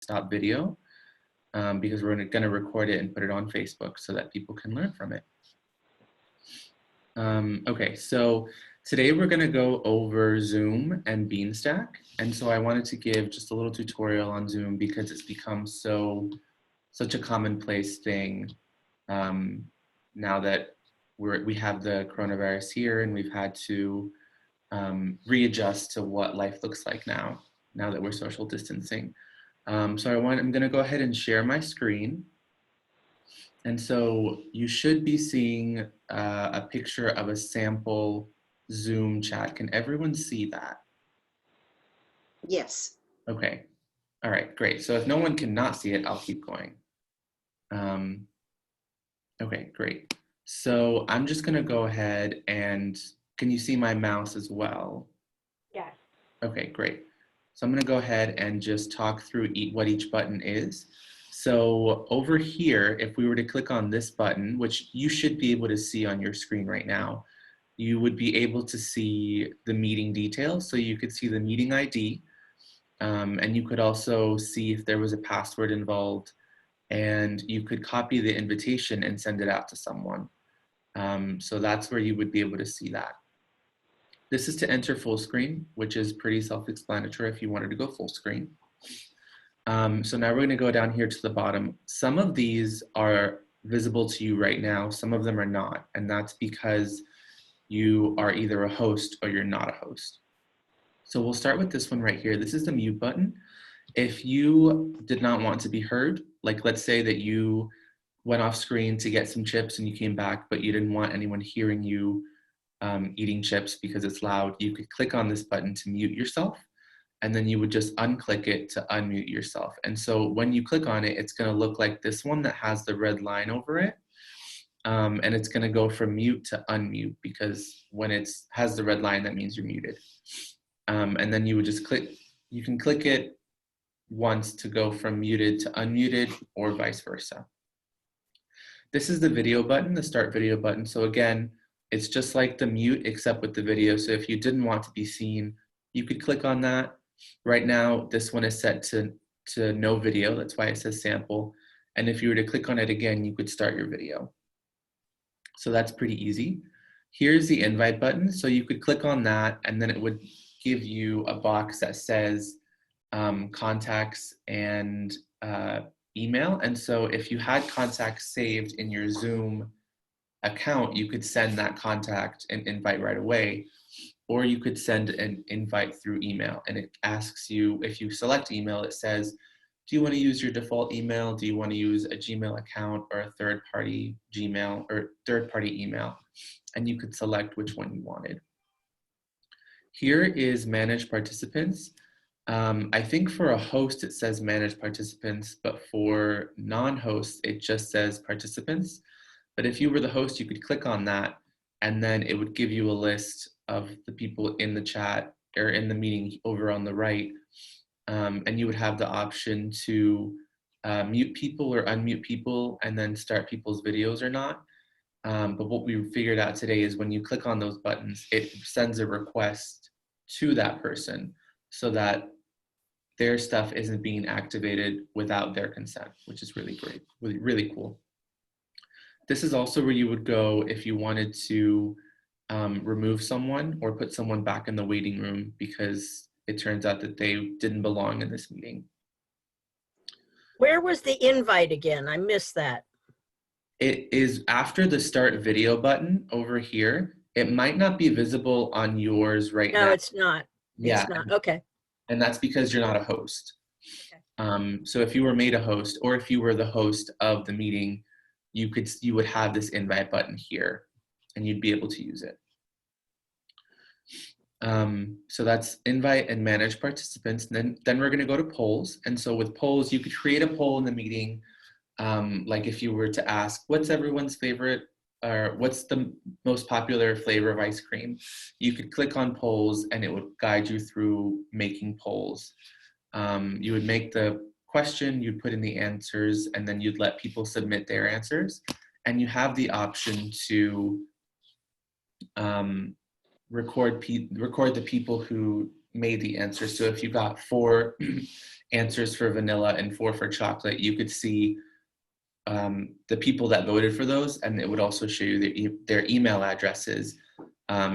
stop video because we're going to record it and put it on Facebook so that people can learn from it. Okay, so today we're going to go over Zoom and Beanstack. And so I wanted to give just a little tutorial on Zoom because it's become such a commonplace thing now that we have the coronavirus here and we've had to readjust to what life looks like now that we're social distancing. So I'm going to go ahead and share my screen. And so you should be seeing a picture of a sample Zoom chat. Can everyone see that? Yes. Okay. All right, great. So if no one cannot see it, I'll keep going. Okay, great. So I'm just going to go ahead and can you see my mouse as well? Yes. Okay, great. So I'm going to go ahead and just talk through what each button is. So over here, if we were to click on this button, which you should be able to see on your screen right now, you would be able to see the meeting details. So you could see the meeting ID, and you could also see if there was a password involved, and you could copy the invitation and send it out to someone. So that's where you would be able to see that. This is to enter full screen, which is pretty self-explanatory if you wanted to go full screen. So now we're going to go down here to the bottom. Some of these are visible to you right now. Some of them are not. And that's because you are either a host or you're not a host. So we'll start with this one right here. This is the mute button. If you did not want to be heard, like let's say that you went off screen to get some chips and you came back, but you didn't want anyone hearing you eating chips because it's loud, you could click on this button to mute yourself. And then you would just unclick it to unmute yourself. And so when you click on it, it's going to look like this one that has the red line over it. And it's going to go from mute to unmute because when it has the red line, that means you're muted. And then you would just click, you can click it once to go from muted to unmuted or vice versa. This is the video button, the start video button. So again, it's just like the mute except with the video. So if you didn't want to be seen, you could click on that. Right now, this one is set to no video. That's why it says sample. And if you were to click on it again, you could start your video. So that's pretty easy. Here's the invite button. So you could click on that and then it would give you a box that says contacts and email. And so if you had contacts saved in your Zoom account, you could send that contact an invite right away. Or you could send an invite through email and it asks you, if you select email, it says, do you want to use your default email? Do you want to use a Gmail account or a third-party Gmail or third-party email? And you could select which one you wanted. Here is manage participants. I think for a host, it says manage participants, but for non-hosts, it just says participants. But if you were the host, you could click on that and then it would give you a list of the people in the chat or in the meeting over on the right. And you would have the option to mute people or unmute people and then start people's videos or not. But what we figured out today is when you click on those buttons, it sends a request to that person so that their stuff isn't being activated without their consent, which is really great, really cool. This is also where you would go if you wanted to remove someone or put someone back in the waiting room because it turns out that they didn't belong in this meeting. Where was the invite again? I missed that. It is after the start video button over here. It might not be visible on yours right now. No, it's not. Yeah. It's not. Okay. And that's because you're not a host. Okay. So if you were made a host or if you were the host of the meeting, you would have this invite button here and you'd be able to use it. So that's invite and manage participants. And then we're going to go to polls. And so with polls, you could create a poll in the meeting. Like if you were to ask, what's everyone's favorite or what's the most popular flavor of ice cream? You could click on polls and it would guide you through making polls. You would make the question, you'd put in the answers, and then you'd let people submit their answers. And you have the option to record the people who made the answers. So if you got 4 answers for vanilla and 4 for chocolate, you could see the people that voted for those, and it would also show you their email addresses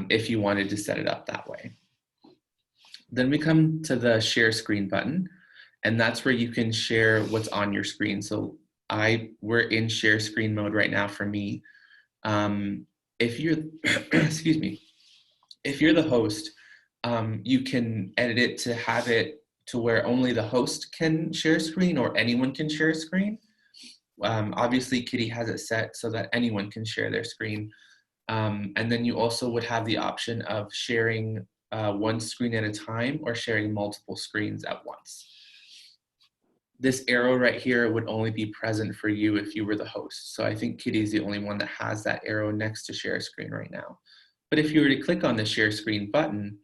if you wanted to set it up that way. Then we come to the share screen button, and that's where you can share what's on your screen. So we're in share screen mode right now for me. If you're, excuse me, if you're the host, you can edit it to have it to where only the host can share screen or anyone can share screen. Obviously, Kitty has it set so that anyone can share their screen. And then you also would have the option of sharing one screen at a time or sharing multiple screens at once. This arrow right here would only be present for you if you were the host. So I think Kitty's the only one that has that arrow next to share screen right now. But if you were to click on the share screen button,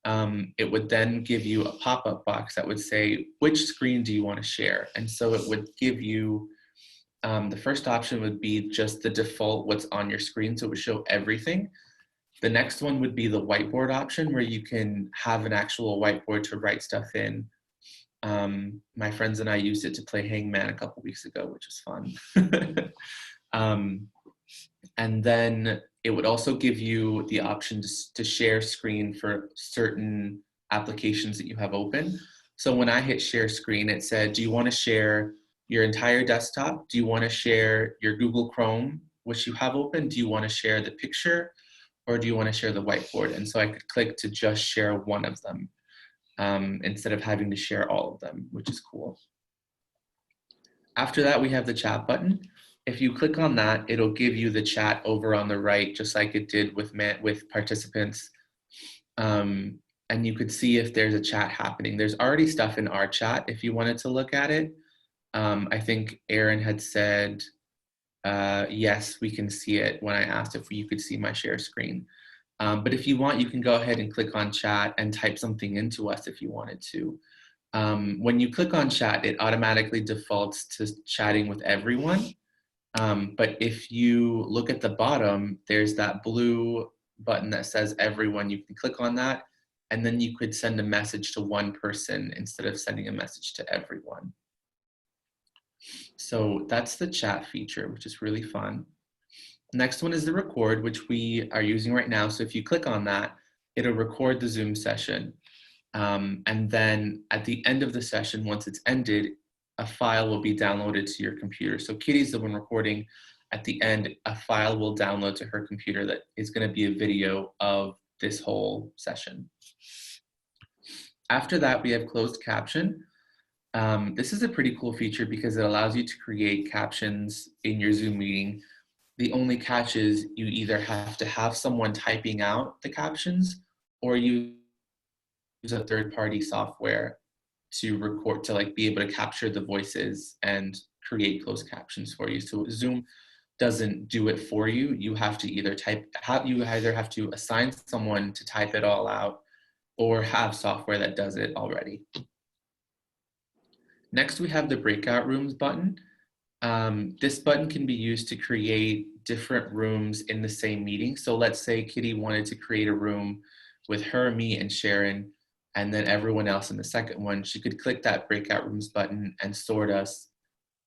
it would then give you a pop-up box that would say, which screen do you want to share? And so it would give you, the first option would be just the default what's on your screen, so it would show everything. The next one would be the whiteboard option, where you can have an actual whiteboard to write stuff in. My friends and I used it to play Hangman a couple weeks ago, which was fun. And then it would also give you the option to share screen for certain applications that you have open. So when I hit share screen, it said, do you want to share your entire desktop? Do you want to share your Google Chrome, which you have open? Do you want to share the picture, or do you want to share the whiteboard? And so I could click to just share one of them instead of having to share all of them, which is cool. After that, we have the chat button. If you click on that, it'll give you the chat over on the right, just like it did with participants. And you could see if there's a chat happening. There's already stuff in our chat if you wanted to look at it. I think Aaron had said, yes, we can see it when I asked if you could see my share screen. But if you want, you can go ahead and click on chat and type something into us if you wanted to. When you click on chat, it automatically defaults to chatting with everyone. But if you look at the bottom, there's that blue button that says everyone. You can click on that, and then you could send a message to one person instead of sending a message to everyone. So that's the chat feature, which is really fun. Next one is the record, which we are using right now. So if you click on that, it'll record the Zoom session. And then at the end of the session, once it's ended, a file will be downloaded to your computer. So Kitty's the one recording. At the end, a file will download to her computer that is going to be a video of this whole session. After that, we have closed caption. This is a pretty cool feature because it allows you to create captions in your Zoom meeting. The only catch is you either have to have someone typing out the captions, or you use a third-party software to record, to like be able to capture the voices and create closed captions for you. So Zoom doesn't do it for you. You have to either either have to assign someone to type it all out, or have software that does it already. Next, we have the breakout rooms button. This button can be used to create different rooms in the same meeting. So let's say Kitty wanted to create a room with her, me, and Sharon, and then everyone else in the second one. She could click that breakout rooms button and sort us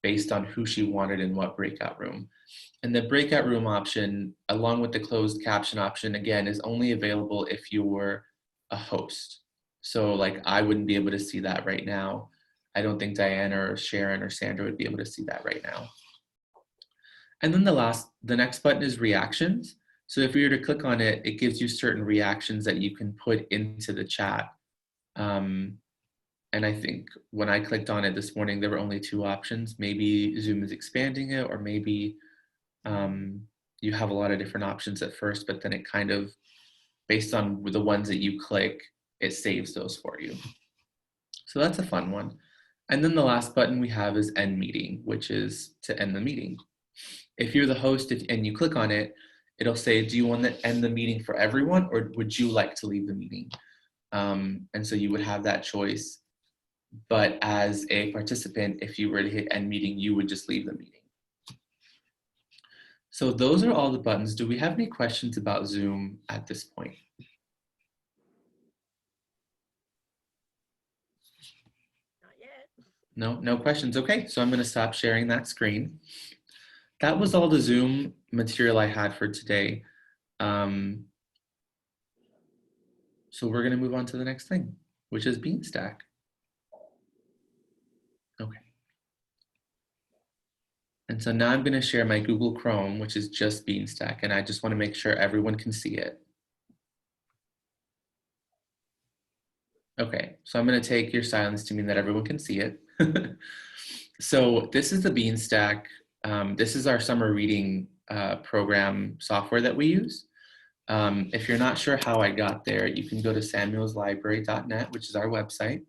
based on who she wanted in what breakout room. And the breakout room option, along with the closed caption option, again, is only available if you were a host. So like I wouldn't be able to see that right now. I don't think Diana or Sharon or Sandra would be able to see that right now. And then the next button is reactions. So if you were to click on it, it gives you certain reactions that you can put into the chat. And I think when I clicked on it this morning, there were only 2 options. Maybe Zoom is expanding it, or maybe you have a lot of different options at first, but then it kind of, based on the ones that you click, it saves those for you. So that's a fun one. And then the last button we have is end meeting, which is to end the meeting. If you're the host and you click on it, it'll say, do you want to end the meeting for everyone, or would you like to leave the meeting? And so you would have that choice. But as a participant, if you were to hit end meeting, you would just leave the meeting. So those are all the buttons. Do we have any questions about Zoom at this point? No, no questions. Okay, so I'm going to stop sharing that screen. That was all the Zoom material I had for today. So we're going to move on to the next thing, which is Beanstack. Okay. And so now I'm going to share my Google Chrome, which is just Beanstack, and I just want to make sure everyone can see it. Okay, so I'm going to take your silence to mean that everyone can see it. So this is the Beanstack. This is our summer reading program software that we use. If you're not sure how I got there, you can go to samuelslibrary.net, which is our website,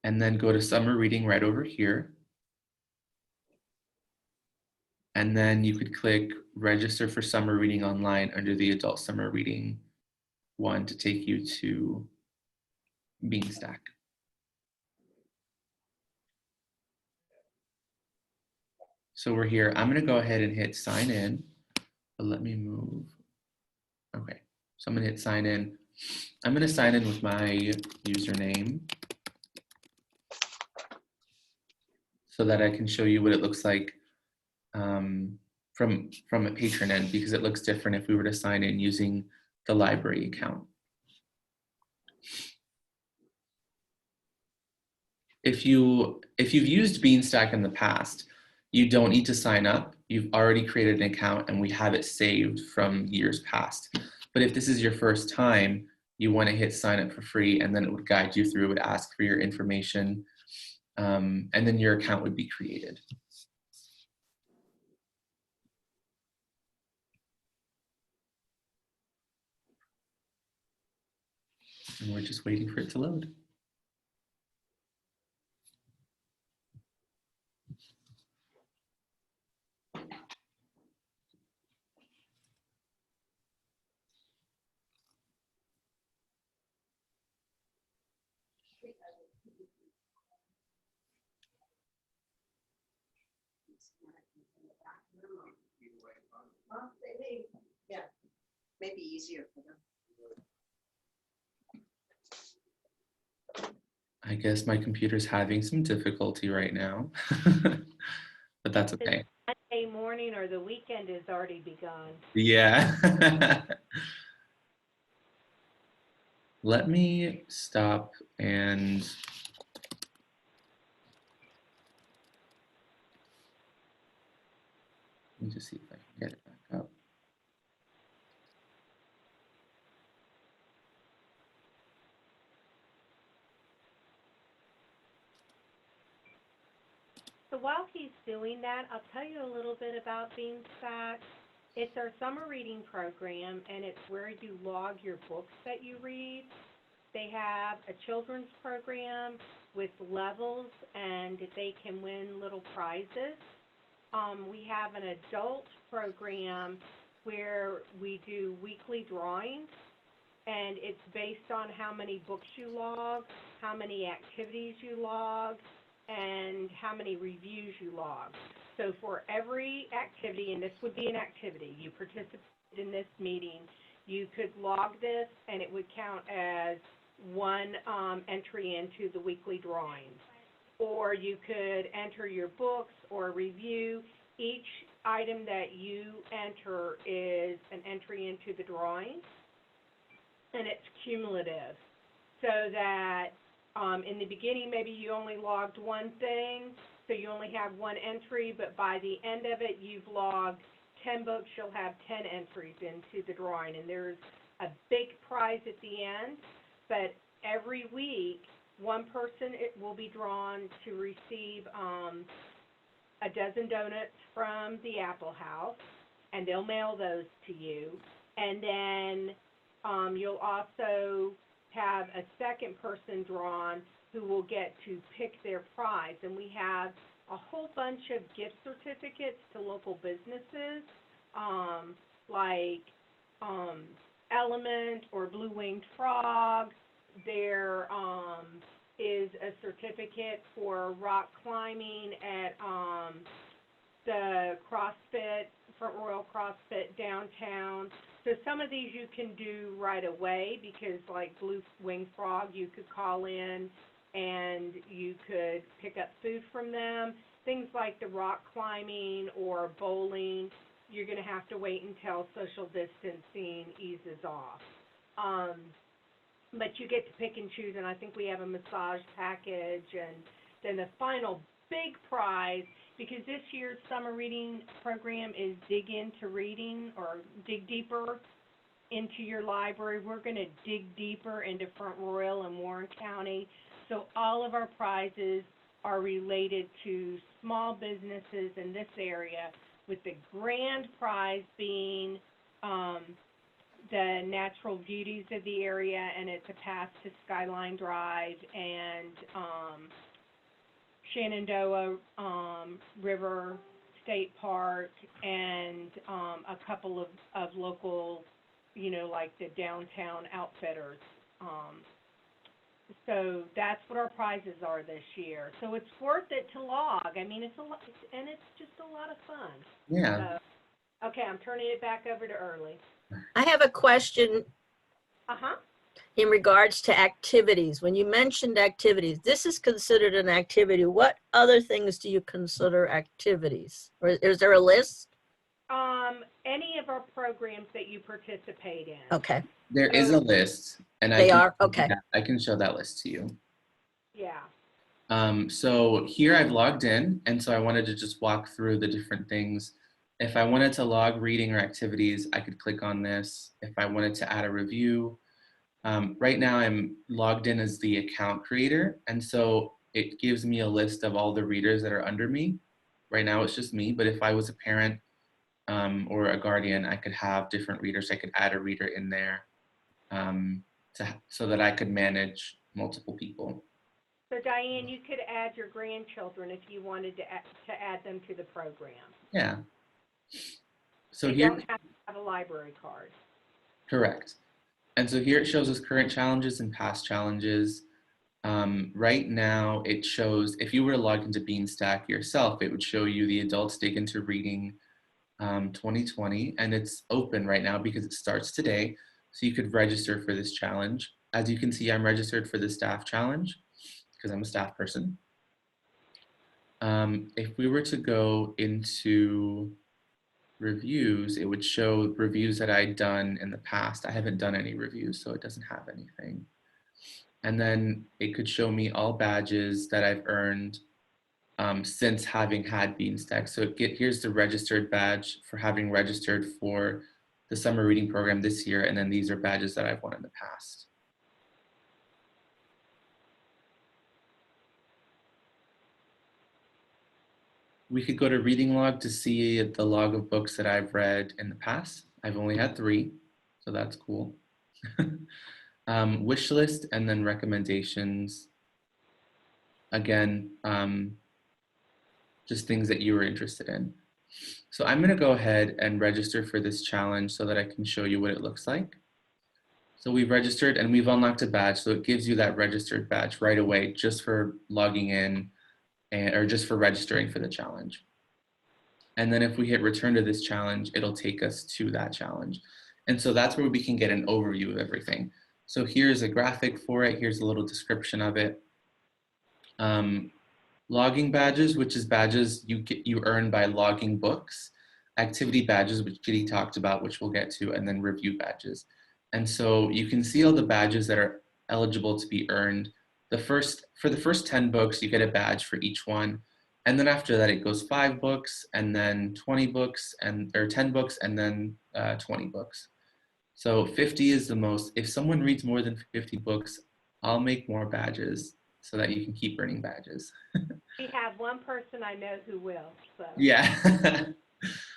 and then go to summer reading right over here. And then you could click register for summer reading online under the adult summer reading one to take you to Beanstack. So we're here. I'm going to go ahead and hit sign in, but let me move. Okay, so I'm going to hit sign in. I'm going to sign in with my username so that I can show you what it looks like from a patron end, because it looks different if we were to sign in using the library account. If you've used Beanstack in the past, you don't need to sign up. You've already created an account and we have it saved from years past. But if this is your first time, you want to hit sign up for free, and then it would guide you through, it would ask for your information, and then your account would be created. And we're just waiting for it to load. Yeah, maybe easier for them. I guess my computer's having some difficulty right now, but that's okay. Monday morning or the weekend has already begun. Yeah. Let me stop and let me just see if I can get it back up. So while he's doing that, I'll tell you a little bit about Beanstack. It's our summer reading program, and it's where you log your books that you read. They have a children's program with levels, and they can win little prizes. We have an adult program where we do weekly drawings, and it's based on how many books you log, how many activities you log, and how many reviews you log. So for every activity, and this would be an activity, you participated in this meeting, you could log this and it would count as one entry into the weekly drawings. Or you could enter your books or review. Each item that you enter is an entry into the drawings, and it's cumulative, so that in the beginning maybe you only logged one thing, so you only have one entry, but by the end of it you've logged 10 books, you'll have 10 entries into the drawing, and there's a big prize at the end. But every week one person will be drawn to receive a dozen donuts from the Apple House, and they'll mail those to you. And then you'll also have a second person drawn who will get to pick their prize. And we have a whole bunch of gift certificates to local businesses, like Element or Blue Winged Frog. There is a certificate for rock climbing at the CrossFit, Front Royal CrossFit downtown. So some of these you can do right away, because like Blue Winged Frog, you could call in and you could pick up food from them. Things like the rock climbing or bowling, you're going to have to wait until social distancing eases off. But you get to pick and choose, and I think we have a massage package, and then the final big prize, because this year's summer reading program is dig into reading, or dig deeper into your library. We're going to dig deeper into Front Royal and Warren County. So all of our prizes are related to small businesses in this area, with the grand prize being the natural beauties of the area, and it's a pass to Skyline Drive and Shenandoah River State Park, and a couple of local, like the downtown outfitters. So that's what our prizes are this year. So it's worth it to log. I mean, it's a lot, and it's just a lot of fun. Yeah. So, okay, I'm turning it back over to Erly. I have a question Uh-huh. in regards to activities. When you mentioned activities, this is considered an activity. What other things do you consider activities? Or is there a list? Any of our programs that you participate in. Okay, There is a list, and they are, okay. I can show that list to you. Yeah. So here I've logged in, and so I wanted to just walk through the different things. If I wanted to log reading or activities, I could click on this. If I wanted to add a review, right now I'm logged in as the account creator, and so it gives me a list of all the readers that are under me. Right now it's just me, but if I was a parent or a guardian, I could have different readers. I could add a reader in there so that I could manage multiple people. So Diane, you could add your grandchildren if you wanted to add them to the program. Yeah. So You here, don't have to have a library card. correct. And so here it shows us current challenges and past challenges. Right now it shows, if you were to log into Beanstack yourself, it would show you the Adults Dig Into Reading 2020, and it's open right now because it starts today. So you could register for this challenge. As you can see, I'm registered for the staff challenge because I'm a staff person. If we were to go into reviews, it would show reviews that I'd done in the past. I haven't done any reviews, so it doesn't have anything. And then it could show me all badges that I've earned since having had Beanstack. So here's the registered badge for having registered for the summer reading program this year, and then these are badges that I've won in the past. We could go to reading log to see the log of books that I've read in the past. I've only had 3, so that's cool. Wish list and then recommendations. Again, just things that you were interested in. So I'm gonna go ahead and register for this challenge so that I can show you what it looks like. So we've registered and we've unlocked a badge. So it gives you that registered badge right away just for logging in or just for registering for the challenge. And then if we hit return to this challenge, it'll take us to that challenge. And so that's where we can get an overview of everything. So here's a graphic for it. Here's a little description of it. Logging badges, which is badges you earn by logging books. Activity badges, which Kitty talked about, which we'll get to, and then review badges. And so you can see all the badges that are eligible to be earned. For the first 10 books, you get a badge for each one. And then after that, it goes 5 books, and then 20 books, or 10 books, and then 20 books. So 50 is the most. If someone reads more than 50 books, I'll make more badges so that you can keep earning badges. We have one person I know who will, so. Yeah.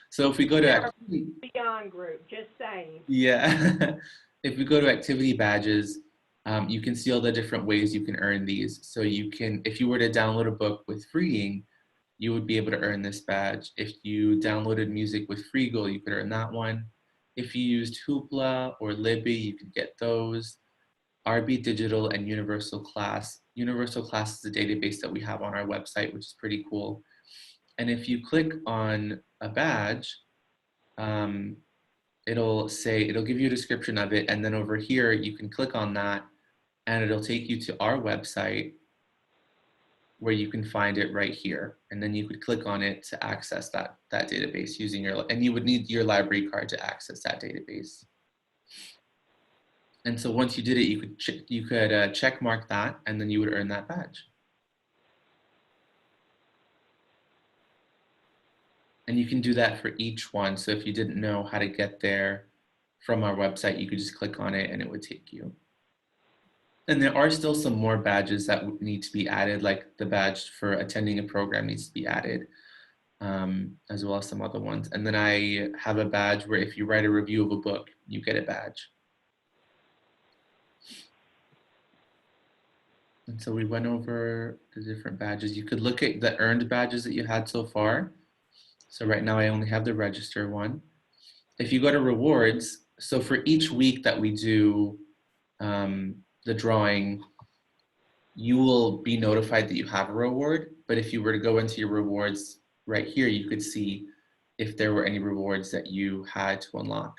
So if we go to activity, Beyond group, just saying. yeah. If we go to activity badges, you can see all the different ways you can earn these. So you can, if you were to download a book with reading, you would be able to earn this badge. If you downloaded music with Freegal, you could earn that one. If you used Hoopla or Libby, you could get those. RB Digital and Universal Class. Universal Class is a database that we have on our website, which is pretty cool. And if you click on a badge, it'll give you a description of it. And then over here, you can click on that and it'll take you to our website where you can find it right here. And then you could click on it to access that database using your, and you would need your library card to access that database. And so once you did it, you could check mark that, and then you would earn that badge. And you can do that for each one. So if you didn't know how to get there from our website, you could just click on it and it would take you. And there are still some more badges that would need to be added, like the badge for attending a program needs to be added, as well as some other ones. And then I have a badge where if you write a review of a book, you get a badge. And so we went over the different badges. You could look at the earned badges that you had so far. So right now I only have the register one. If you go to rewards, so for each week that we do the drawing, you will be notified that you have a reward. But if you were to go into your rewards right here, you could see if there were any rewards that you had to unlock,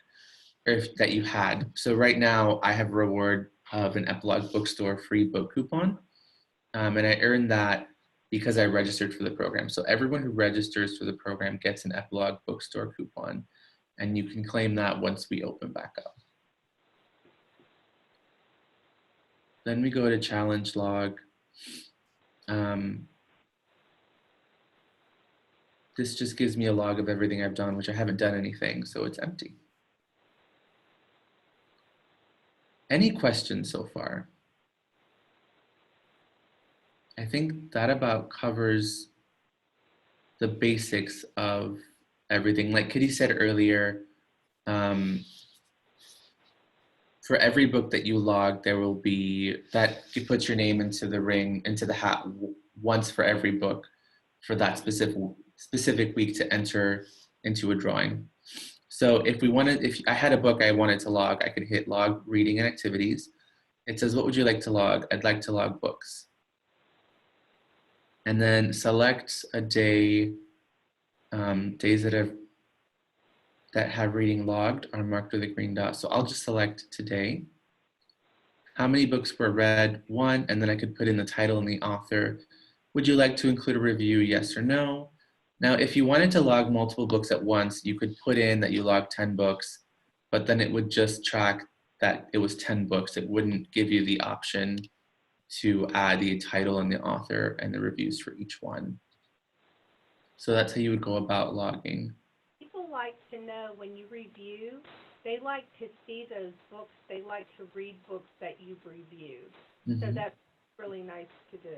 or that you had. So right now I have a reward of an Epilogue Bookstore free book coupon. And I earned that because I registered for the program. So everyone who registers for the program gets an Epilogue Bookstore coupon, and you can claim that once we open back up. Then we go to challenge log. This just gives me a log of everything I've done, which I haven't done anything, so it's empty. Any questions so far? I think that about covers the basics of everything. Like Kitty said earlier, for every book that you log, there will be that you put your name into the ring, into the hat once for every book for that specific week to enter into a drawing. So if I had a book I wanted to log, I could hit log reading and activities. It says, what would you like to log? I'd like to log books. And then select a day, days that have reading logged are marked with a green dot. So I'll just select today. How many books were read? 1, and then I could put in the title and the author. Would you like to include a review? Yes or no? Now, if you wanted to log multiple books at once, you could put in that you logged 10 books, but then it would just track that it was 10 books. It wouldn't give you the option to add the title and the author and the reviews for each one. So that's how you would go about logging. People like to know when you review, they like to see those books. They like to read books that you've reviewed. Mm-hmm. So that's really nice to do.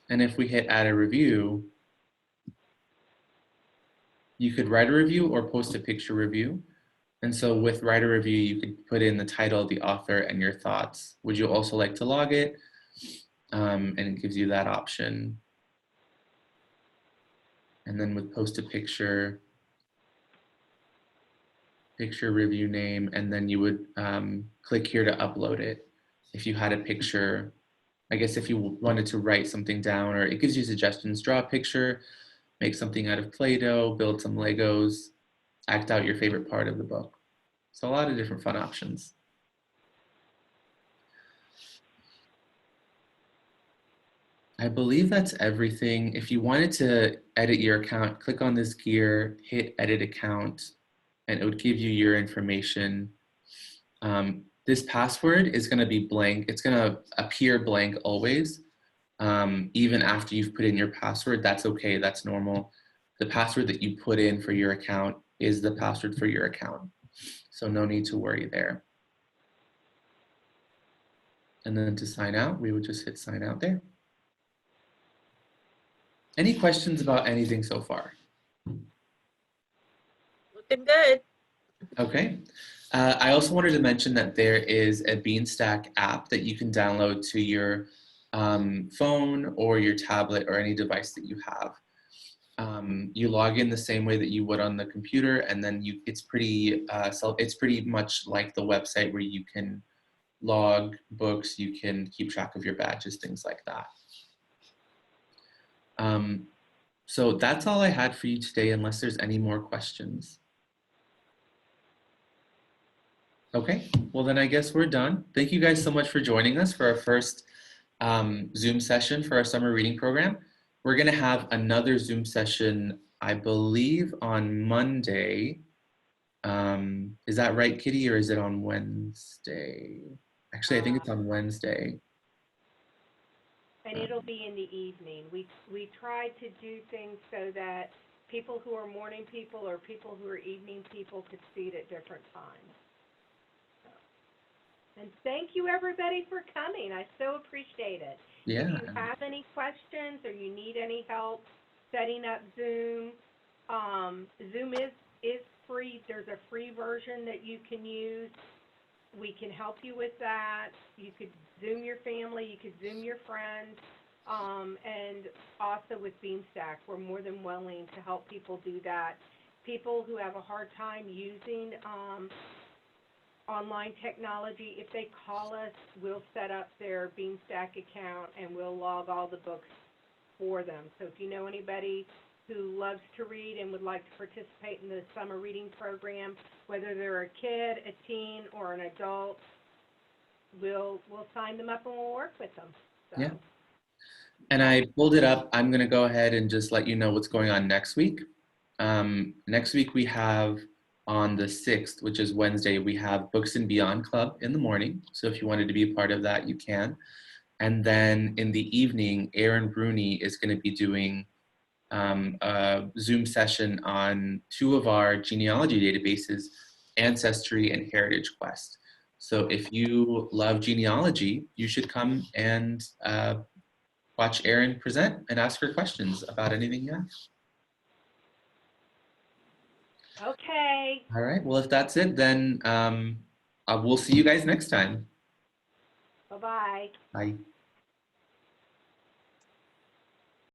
And if we hit add a review, you could write a review or post a picture review. And so with write a review, you could put in the title, the author, and your thoughts. Would you also like to log it? And it gives you that option. And then with post a picture review name, and then you would click here to upload it. If you had a picture, I guess if you wanted to write something down, or it gives you suggestions, draw a picture, make something out of Play-Doh, build some Legos, act out your favorite part of the book. So a lot of different fun options. I believe that's everything. If you wanted to edit your account, click on this gear, hit edit account, and it would give you your information. This password is going to be blank. It's going to appear blank always. Even after you've put in your password, that's okay, that's normal. The password that you put in for your account is the password for your account. So no need to worry there. And then to sign out, we would just hit sign out there. Any questions about anything so far? Looking good. Okay. I also wanted to mention that there is a Beanstack app that you can download to your phone or your tablet or any device that you have. You log in the same way that you would on the computer, and then it's pretty much like the website where you can log books, you can keep track of your badges, things like that. So that's all I had for you today, unless there's any more questions. Okay, well then I guess we're done. Thank you guys so much for joining us for our first Zoom session for our summer reading program. We're going to have another Zoom session, I believe, on Monday. Is that right, Kitty, or is it on Wednesday? Actually, I think it's on Wednesday. And it'll be in the evening. We try to do things so that people who are morning people or people who are evening people could see it at different times. And thank you, everybody, for coming. I so appreciate it. Yeah. If you have any questions or you need any help setting up Zoom, Zoom is free. There's a free version that you can use. We can help you with that. You could Zoom your family. You could Zoom your friends. And also with Beanstack, we're more than willing to help people do that. People who have a hard time using online technology, if they call us, we'll set up their Beanstack account and we'll log all the books for them. So if you know anybody who loves to read and would like to participate in the summer reading program, whether they're a kid, a teen, or an adult, we'll sign them up and we'll work with them. So. Yeah. And I pulled it up. I'm going to go ahead and just let you know what's going on next week. Next week we have on the 6th, which is Wednesday, we have Books and Beyond Club in the morning. So if you wanted to be a part of that, you can. And then in the evening, Aaron Rooney is going to be doing a Zoom session on 2 of our genealogy databases, Ancestry and Heritage Quest. So if you love genealogy, you should come and watch Aaron present and ask her questions about anything you have. Okay. All right, well, if that's it, then we'll see you guys next time. Bye-bye. Bye.